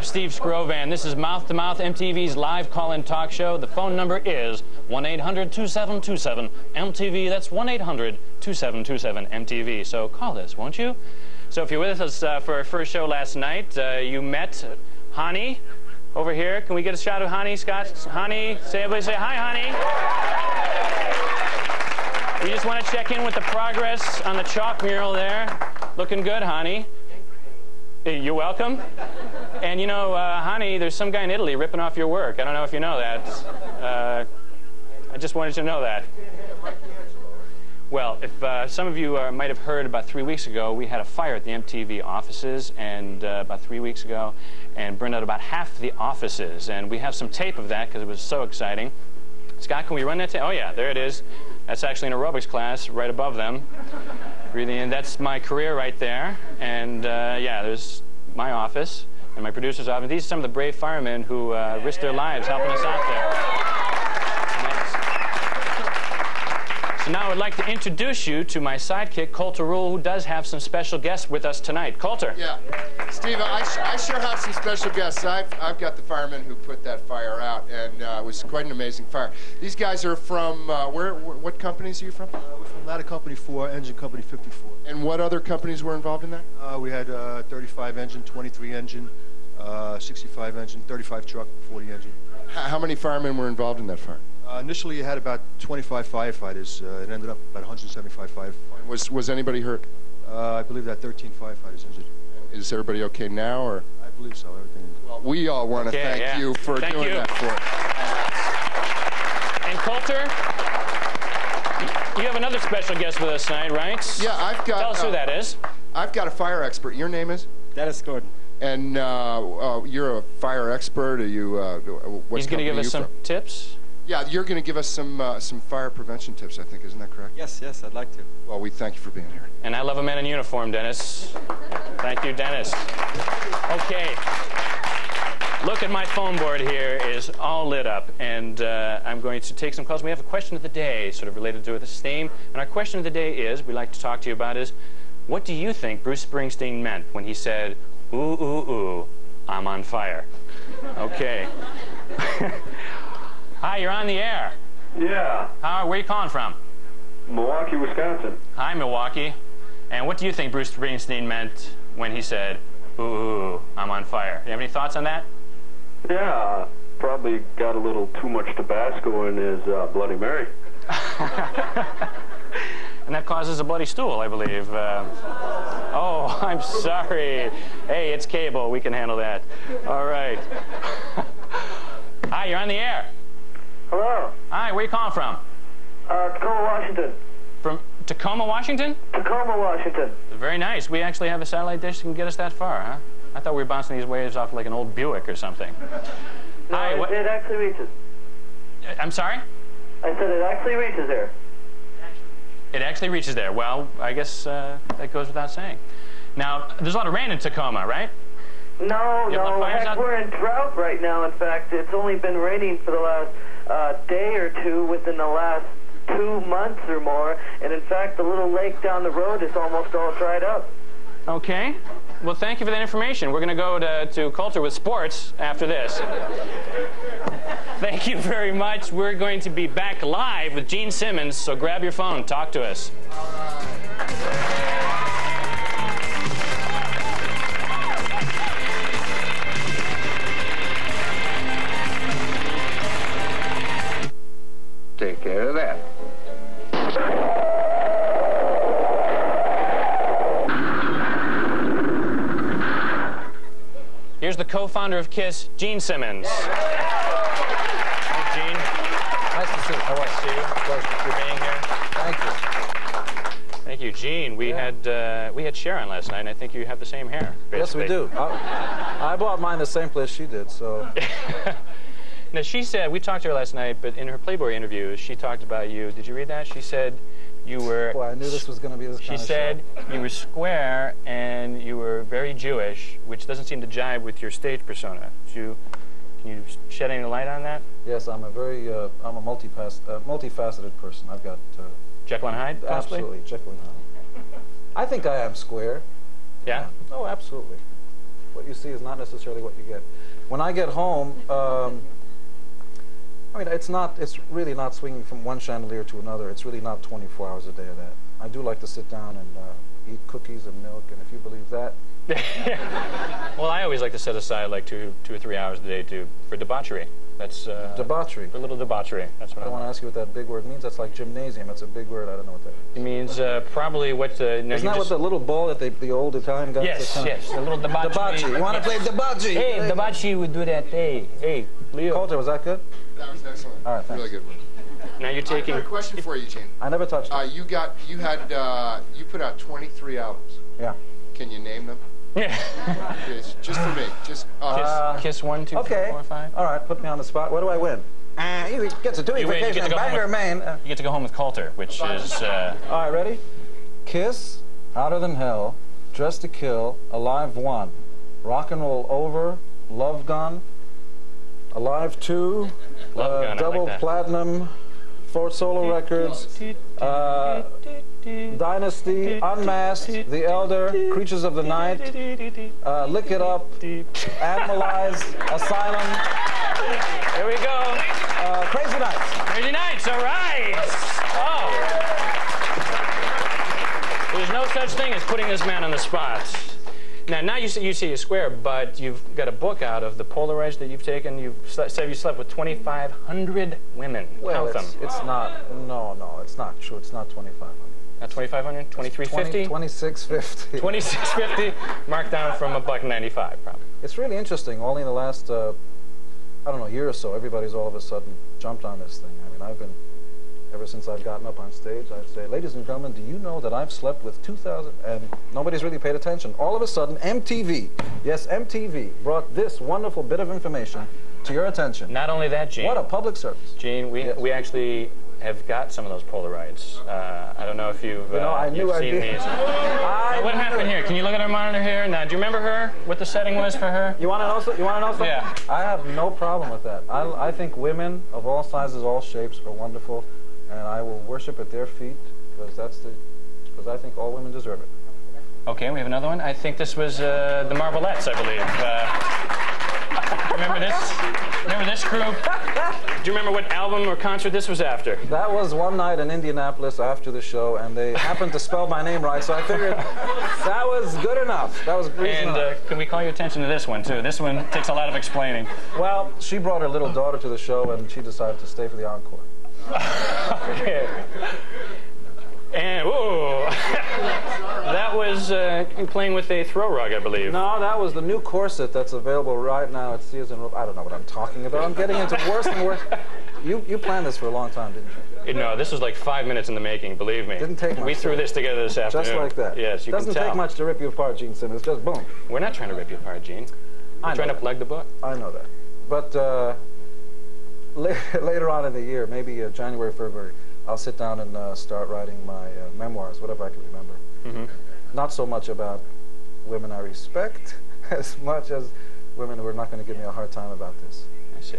Steve Scrovan. This is Mouth to Mouth, MTV's live call-in talk show. The phone number is 1-800-2727-MTV. That's 1-800-2727-MTV. So call us, won't you? So if you're with us for our first show last night, you met Hani over here. Can we get a shot of Hani, Scott? Hani, everybody say hi, Hani. We just want to check in with the progress on the chalk mural there. Looking good, Hani. You're welcome. And you know, Hani, there's some guy in Italy ripping off your work. I don't know if you know that. I just wanted you to know that. Well, if some of you might have heard about 3 weeks ago, we had a fire at the MTV offices, and about 3 weeks ago, and burned out about half the offices. And we have some tape of that because it was so exciting. Scott, can we run that tape? Oh yeah, there it is. That's actually an aerobics class right above them. Breathing in. That's my career right there. And yeah, there's my office and my producer's office. These are some of the brave firemen who risked their lives helping us out there. So now I would like to introduce you to my sidekick, Coulter Rule, who does have some special guests with us tonight. Coulter. Yeah. Steve, I sure have some special guests. I've got the firemen who put that fire out, and it was quite an amazing fire. These guys are from, what companies are you from? We're from Ladder Company 4, Engine Company 54. And what other companies were involved in that? We had 35 engine, 23 engine, 65 engine, 35 truck, 40 engine. How many firemen were involved in that fire? Initially, you had about 25 firefighters. It ended up about 175 firefighters. Was anybody hurt? I believe that 13 firefighters injured. Is everybody okay now, or? I believe so. Everything. Well, we all want to thank you for doing that for us. And Coulter, you have another special guest with us tonight, right? Yeah, I've got. Tell us who that is. I've got a fire expert. Your name is? Dennis Gordon. And you're a fire expert. Are you? He's going to give us some tips. Yeah, you're going to give us some fire prevention tips, I think. Isn't that correct? Yes, I'd like to. Well, we thank you for being here. And I love a man in uniform, Dennis. Thank you, Dennis. Okay. Look at my phone board here is all lit up, and I'm going to take some calls. We have a question of the day sort of related to this theme, and our question of the day is, we'd like to talk to you about is, what do you think Bruce Springsteen meant when he said, ooh, ooh, ooh, I'm on fire? Okay. Hi, you're on the air. Yeah. Where are you calling from? Milwaukee, Wisconsin. Hi, Milwaukee. And what do you think Bruce Springsteen meant when he said, ooh, I'm on fire? You have any thoughts on that? Yeah, probably got a little too much Tabasco in his Bloody Mary. And that causes a bloody stool, I believe. Oh, I'm sorry. Hey, it's cable. We can handle that. All right. Hi, you're on the air. Hello. Hi, where are you calling from? Tacoma, Washington. From Tacoma, Washington? Tacoma, Washington. Very nice. We actually have a satellite dish that can get us that far, huh? I thought we were bouncing these waves off like an old Buick or something. No, Hi, it actually reaches. I'm sorry? I said it actually reaches there. It actually reaches there. Well, I guess that goes without saying. Now, there's a lot of rain in Tacoma, right? No, heck, we're in drought right now. In fact, it's only been raining for the last day or two within the last 2 months or more. And in fact, the little lake down the road is almost all dried up. Okay. Well, thank you for that information. We're going to go to Coulter with sports after this. Thank you very much. We're going to be back live with Gene Simmons, so grab your phone. Talk to us. Take care of that. Here's the co-founder of KISS, Gene Simmons. Hey, Gene. Nice to see you. How are you? Pleasure for being here. Thank you. Thank you, Gene. We had Sharon last night, and I think you have the same hair. Basically. Yes, we do. I bought mine the same place she did, so. Now, she said, we talked to her last night, but in her Playboy interview, she talked about you. Did you read that? She said you were... Boy, I knew this was going to be this kind of show. She said you were square and you were very Jewish, which doesn't seem to jive with your stage persona. Did you Can you shed any light on that? Yes, I'm a multifaceted person. I've got... Jekyll and Hyde, possibly? Absolutely, Jekyll and Hyde. I think I am square. Yeah? Oh, absolutely. What you see is not necessarily what you get. When I get home, I mean, it's really not swinging from one chandelier to another. It's really not 24 hours a day of that. I do like to sit down and eat cookies and milk, and if you believe that. Well, I always like to set aside like two or 3 hours a day for debauchery. That's debauchery. For a little debauchery. That's what I want to ask you what that big word means. That's like gymnasium. That's a big word. I don't know what that means. It means probably what the... No, Isn't that what the little ball that the old Italian guys... Yes, yes, the little debauchery. Debauchery. You want to play debauchery? Hey, debauchery would do that. Hey, Leo. Coulter, was that good? That was excellent. All right, thanks. Really good one. Now you're taking... I've got a question for you, Gene. I never touched it. You put out 23 albums. Yeah. Can you name them? Yeah. Just for me. Just Kiss 1, 2, 3, 4, 5. All right, put me on the spot. What do I win? You get to do it. You get to go Bangor, Maine. You get to go home with Coulter, which is... All right, ready? Kiss, Hotter Than Hell, Dress to Kill, Alive 1, Rock and Roll Over, Love Gun, Alive 2, Love Gun, double like platinum, 4 solo records, Dynasty, Unmasked, The Elder, Creatures of the Night, Lick It Up, Animalize, Asylum. Here we go. Crazy Nights. Crazy Nights, all right. Oh. There's no such thing as putting this man on the spot. Now you say you're square, but you've got a book out of the Polaroids that you've taken. You said you slept with 2,500 women. Well, Count them. It's not. No, it's not true. It's not 2,500. Not 2,500? 2,350? 2,650. 2,650, marked down from $1.95, probably. It's really interesting. Only in the last, I don't know, year or so, everybody's all of a sudden jumped on this thing. I mean, I've been, ever since I've gotten up on stage, I'd say, ladies and gentlemen, do you know that I've slept with 2,000? And nobody's really paid attention. All of a sudden, MTV, yes, MTV, brought this wonderful bit of information to your attention. Not only that, Gene. What a public service. Gene, we actually have got some of those Polaroids. I don't know if you've seen these. What happened here? Can you look at our monitor here? Now, do you remember her? What the setting was for her? You want to know something? Yeah. I have no problem with that. I think women of all sizes, all shapes are wonderful, and I will worship at their feet because I think all women deserve it. Okay, we have another one. I think this was the Marvelettes, I believe. Remember this? Remember this group? Do you remember what album or concert this was after? That was one night in Indianapolis after the show, and they happened to spell my name right, so I figured that was good enough. That was reason enough. Can we call your attention to this one, too? This one takes a lot of explaining. Well, she brought her little daughter to the show, and she decided to stay for the encore. Okay. And, whoa, that was playing with a throw rug, I believe. No, that was the new corset that's available right now at Sears and Roebuck. I don't know what I'm talking about. I'm getting into worse and worse. You planned this for a long time, didn't you? No, this was like 5 minutes in the making, believe me. Didn't take much. We threw this together this afternoon. Just like that. Yes, you Doesn't can tell. take much to rip you apart, Gene Simmons. Just boom. We're not trying to rip you apart, Gene. We're trying to plug the book. I know that. But later on in the year, maybe January, February, I'll sit down and start writing my memoirs, whatever I can remember. Mm-hmm. Not so much about women I respect, as much as women who are not going to give me a hard time about this. I see.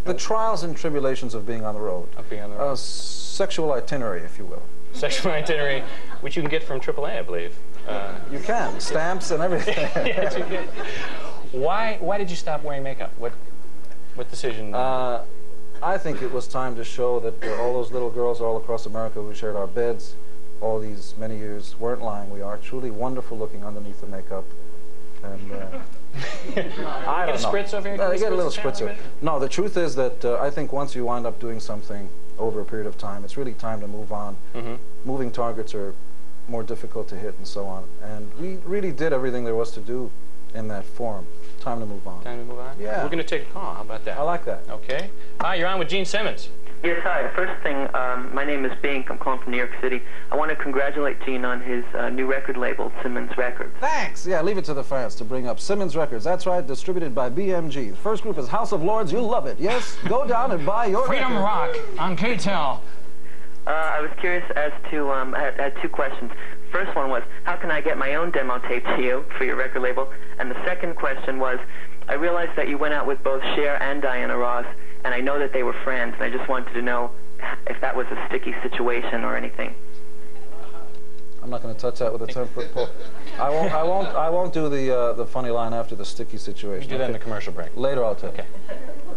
The trials and tribulations of being on the road. Of being on the road. Sexual itinerary, if you will. Sexual itinerary, which you can get from AAA, I believe. You can. Stamps and everything. Yes, you can. Why did you stop wearing makeup? What decision? I think it was time to show that all those little girls all across America who shared our beds all these many years weren't lying. We are truly wonderful looking underneath the makeup. And I don't know. Get a spritz over here? Get a little spritzer. No, the truth is that I think once you wind up doing something over a period of time, it's really time to move on. Mm-hmm. Moving targets are more difficult to hit and so on. And we really did everything there was to do in that form. Time to move on. Time to move on? Yeah. We're going to take a call. How about that? I like that. Okay. Hi, you're on with Gene Simmons. Yes, hi. First thing, my name is Bink. I'm calling from New York City. I want to congratulate Gene on his new record label, Simmons Records. Thanks! Yeah, leave it to the fans to bring up Simmons Records. That's right, distributed by BMG. The first group is House of Lords. You'll love it. Yes? Go down and buy your Freedom record. Rock on KTEL. I was curious as to, I had two questions. First one was, how can I get my own demo tape to you for your record label? And the second question was, I realized that you went out with both Cher and Diana Ross, and I know that they were friends, and I just wanted to know if that was a sticky situation or anything. I'm not going to touch that with a 10-foot pole. I won't do the funny line after the sticky situation. You do that in the commercial break. Later I'll tell you. Okay.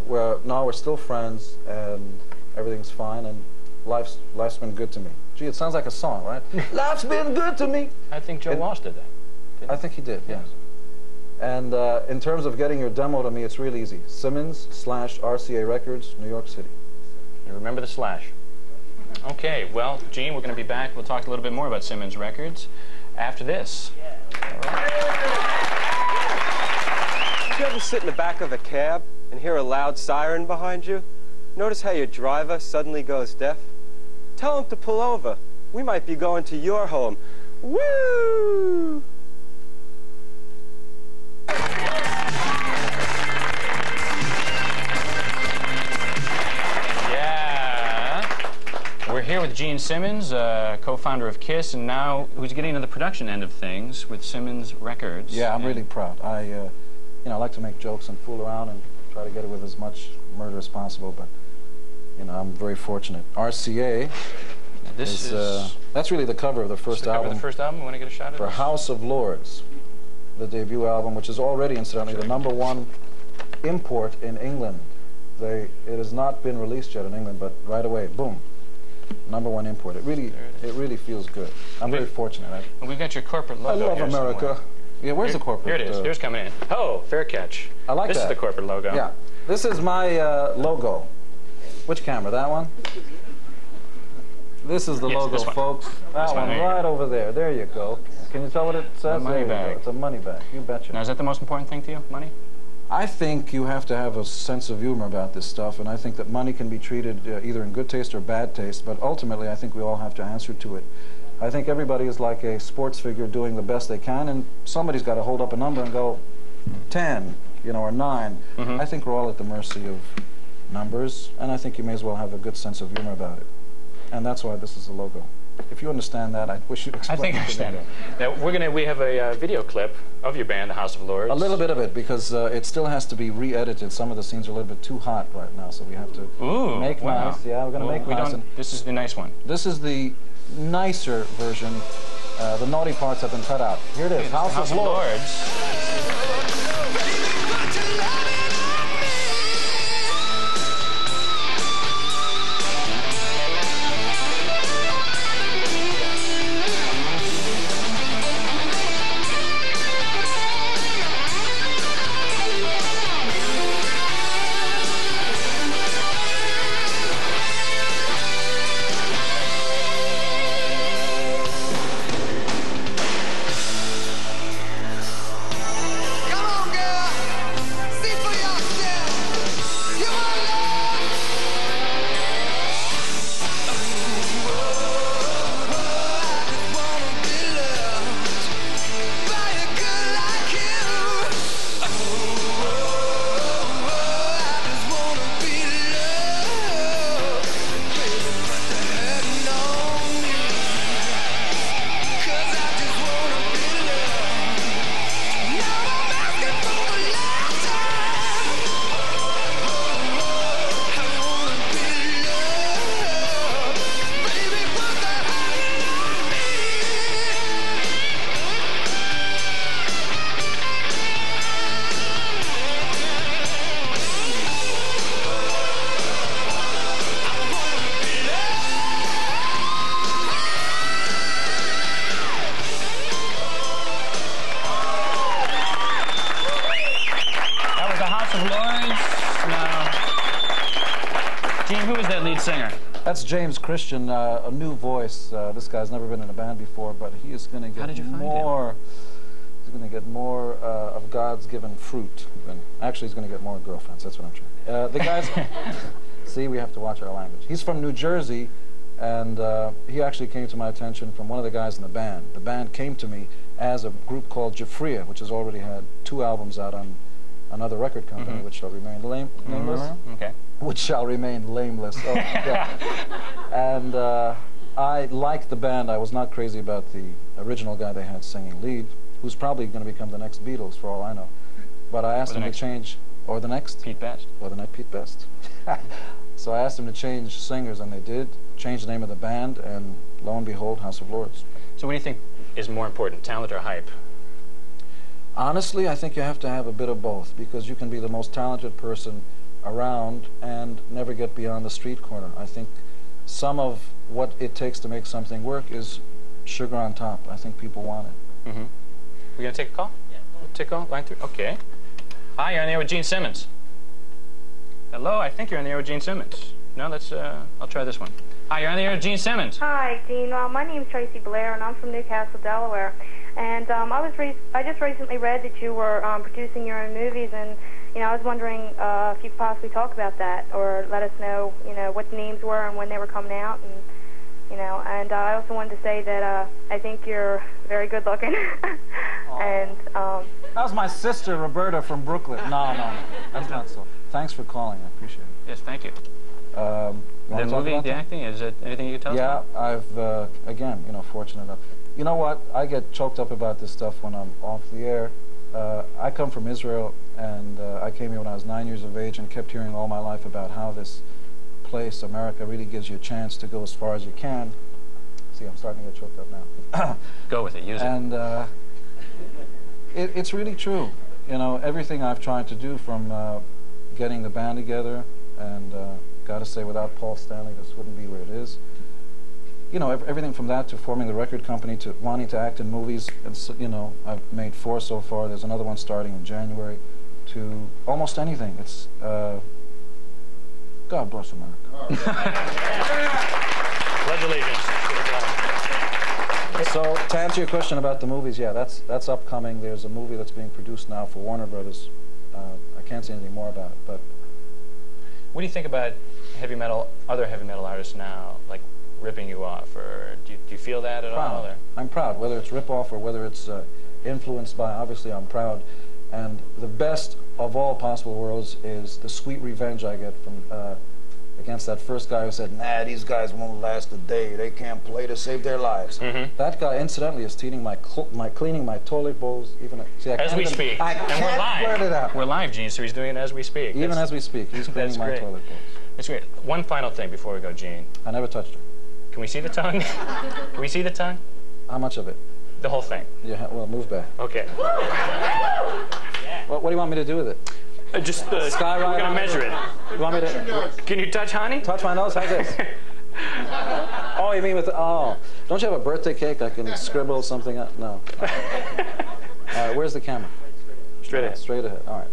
We're still friends, and everything's fine, and life's been good to me. Gee, it sounds like a song, right? Life's been good to me. I think Joe Walsh did that. I think he did, yes. And in terms of getting your demo to me, it's real easy. Simmons/RCA Records, New York City. You remember the slash. Okay, well, Gene, we're going to be back. We'll talk a little bit more about Simmons Records after this. All right. Did you ever sit in the back of a cab and hear a loud siren behind you? Notice how your driver suddenly goes deaf? Tell him to pull over. We might be going to your home. Woo! We're here with Gene Simmons, co-founder of KISS, and now who's getting into the production end of things with Simmons Records. Yeah, I'm really proud. I like to make jokes and fool around and try to get it with as much murder as possible, but, I'm very fortunate. RCA This is that's really the cover of the first album. The first album. You want to get a shot at for it? House of Lords, the debut album, which is already, incidentally, the #1 import in England. It has not been released yet in England, but right away, boom. #1 import. It really feels good. I'm very fortunate. And we've got your corporate logo. I love here America. somewhere. Yeah, where's the corporate? Here it is. Here's coming in. Oh, fair catch. I like this that. This is the corporate logo. Yeah. This is my logo. Which camera? That one? This is the logo, this one. folks. That one right over there. There you go. Can you tell what it says? A money bag. It's a money bag. You betcha. Now, is that the most important thing to you? Money? I think you have to have a sense of humor about this stuff, and I think that money can be treated either in good taste or bad taste, but ultimately I think we all have to answer to it. I think everybody is like a sports figure doing the best they can, and somebody's got to hold up a number and go 10, or 9. Mm-hmm. I think we're all at the mercy of numbers, and I think you may as well have a good sense of humor about it. And that's why this is the logo. If you understand that, I wish you'd explain it. I think I understand it. Now, we have a video clip of your band, the House of Lords. A little bit of it, because it still has to be re-edited. Some of the scenes are a little bit too hot right now, so we have to make nice. Yeah, we're going to make nice. This is the nice one. This is the nicer version. The naughty parts have been cut out. Here it is, House of Lords. Singer. That's James Christian, a new voice. This guy's never been in a band before, but he is going to get more. He's going to get more of God's given fruit. Actually, he's going to get more girlfriends. That's what I'm trying. The guy's. See, we have to watch our language. He's from New Jersey, and he actually came to my attention from one of the guys in the band. The band came to me as a group called Jafria, which has already had 2 albums out on another record company, which shall remain nameless. Okay. Which shall remain lameless. Oh, yeah. And I liked the band. I was not crazy about the original guy they had singing lead, who's probably going to become the next Beatles, for all I know. but I asked him to change, or the next? Pete Best. Or the next Pete Best. So I asked him to change singers, and they did, change the name of the band, and lo and behold, House of Lords. So what do you think is more important, talent or hype? Honestly, I think you have to have a bit of both, because you can be the most talented person around and never get beyond the street corner. I think some of what it takes to make something work is sugar on top. I think people want it. Mm-hmm. We gonna take a call? Yeah. Take a call? Line 3? Okay. Hi, you're on the air with Gene Simmons. Hello, I think you're on the air with Gene Simmons. No, that's, I'll try this one. Hi, you're on the air with Gene Simmons. Hi, Gene. My name's Tracy Blair, and I'm from Newcastle, Delaware. And I just recently read that you were producing your own movies, and I was wondering if you could possibly talk about that, or let us know, what the names were and when they were coming out, and and I also wanted to say that I think you're very good looking. And that was my sister Roberta from Brooklyn. No, that's not so. Thanks for calling. I appreciate it. Yes, thank you. The movie, the acting, is it anything you can tell us about? Yeah, I've again, fortunate enough. You know what? I get choked up about this stuff when I'm off the air. I come from Israel, and I came here when I was 9 years of age and kept hearing all my life about how this place, America, really gives you a chance to go as far as you can. See, I'm starting to get choked up now. Go with it, use it. And it's really true. Everything I've tried to do, from getting the band together, and got to say, without Paul Stanley, this wouldn't be where it is. Everything from that to forming the record company to wanting to act in movies. It's, I've made 4 so far. There's another one starting in January. To almost anything. It's God bless America. Pledge allegiance. So to answer your question about the movies, yeah, that's upcoming. There's a movie that's being produced now for Warner Brothers. I can't say anything more about it, but what do you think about other heavy metal artists now, like ripping you off, or do you feel that at all? Or? I'm proud, whether it's rip-off or whether it's influenced by. Obviously, I'm proud, and the best of all possible worlds is the sweet revenge I get from against that first guy who said, "Nah, these guys won't last a day. They can't play to save their lives." Mm-hmm. That guy, incidentally, is cleaning my toilet bowls. As we speak, I and we're live. Blurt it out. We're live, Gene, so he's doing it as we speak. Even as we speak, he's cleaning my toilet bowls. That's great. One final thing before we go, Gene. I never touched her. Can we see the tongue? Can we see the tongue? How much of it? The whole thing. Yeah. Well, move back. Okay. What do you want me to do with it? Just Skyride. We're gonna measure it. You want me to? Can you touch honey? Touch my nose? How's this? Oh, you mean with don't you have a birthday cake I can scribble something up? No. All right, where's the camera? Straight ahead. Straight ahead. All right.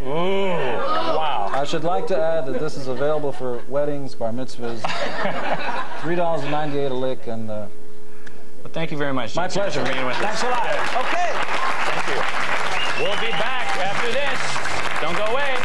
Ooh, wow. I should like to add that this is available for weddings, bar mitzvahs. $3.98 a lick, and well, thank you very much. My pleasure. For being with us. Thanks a lot. Okay. Thank you. We'll be back after this. Don't go away.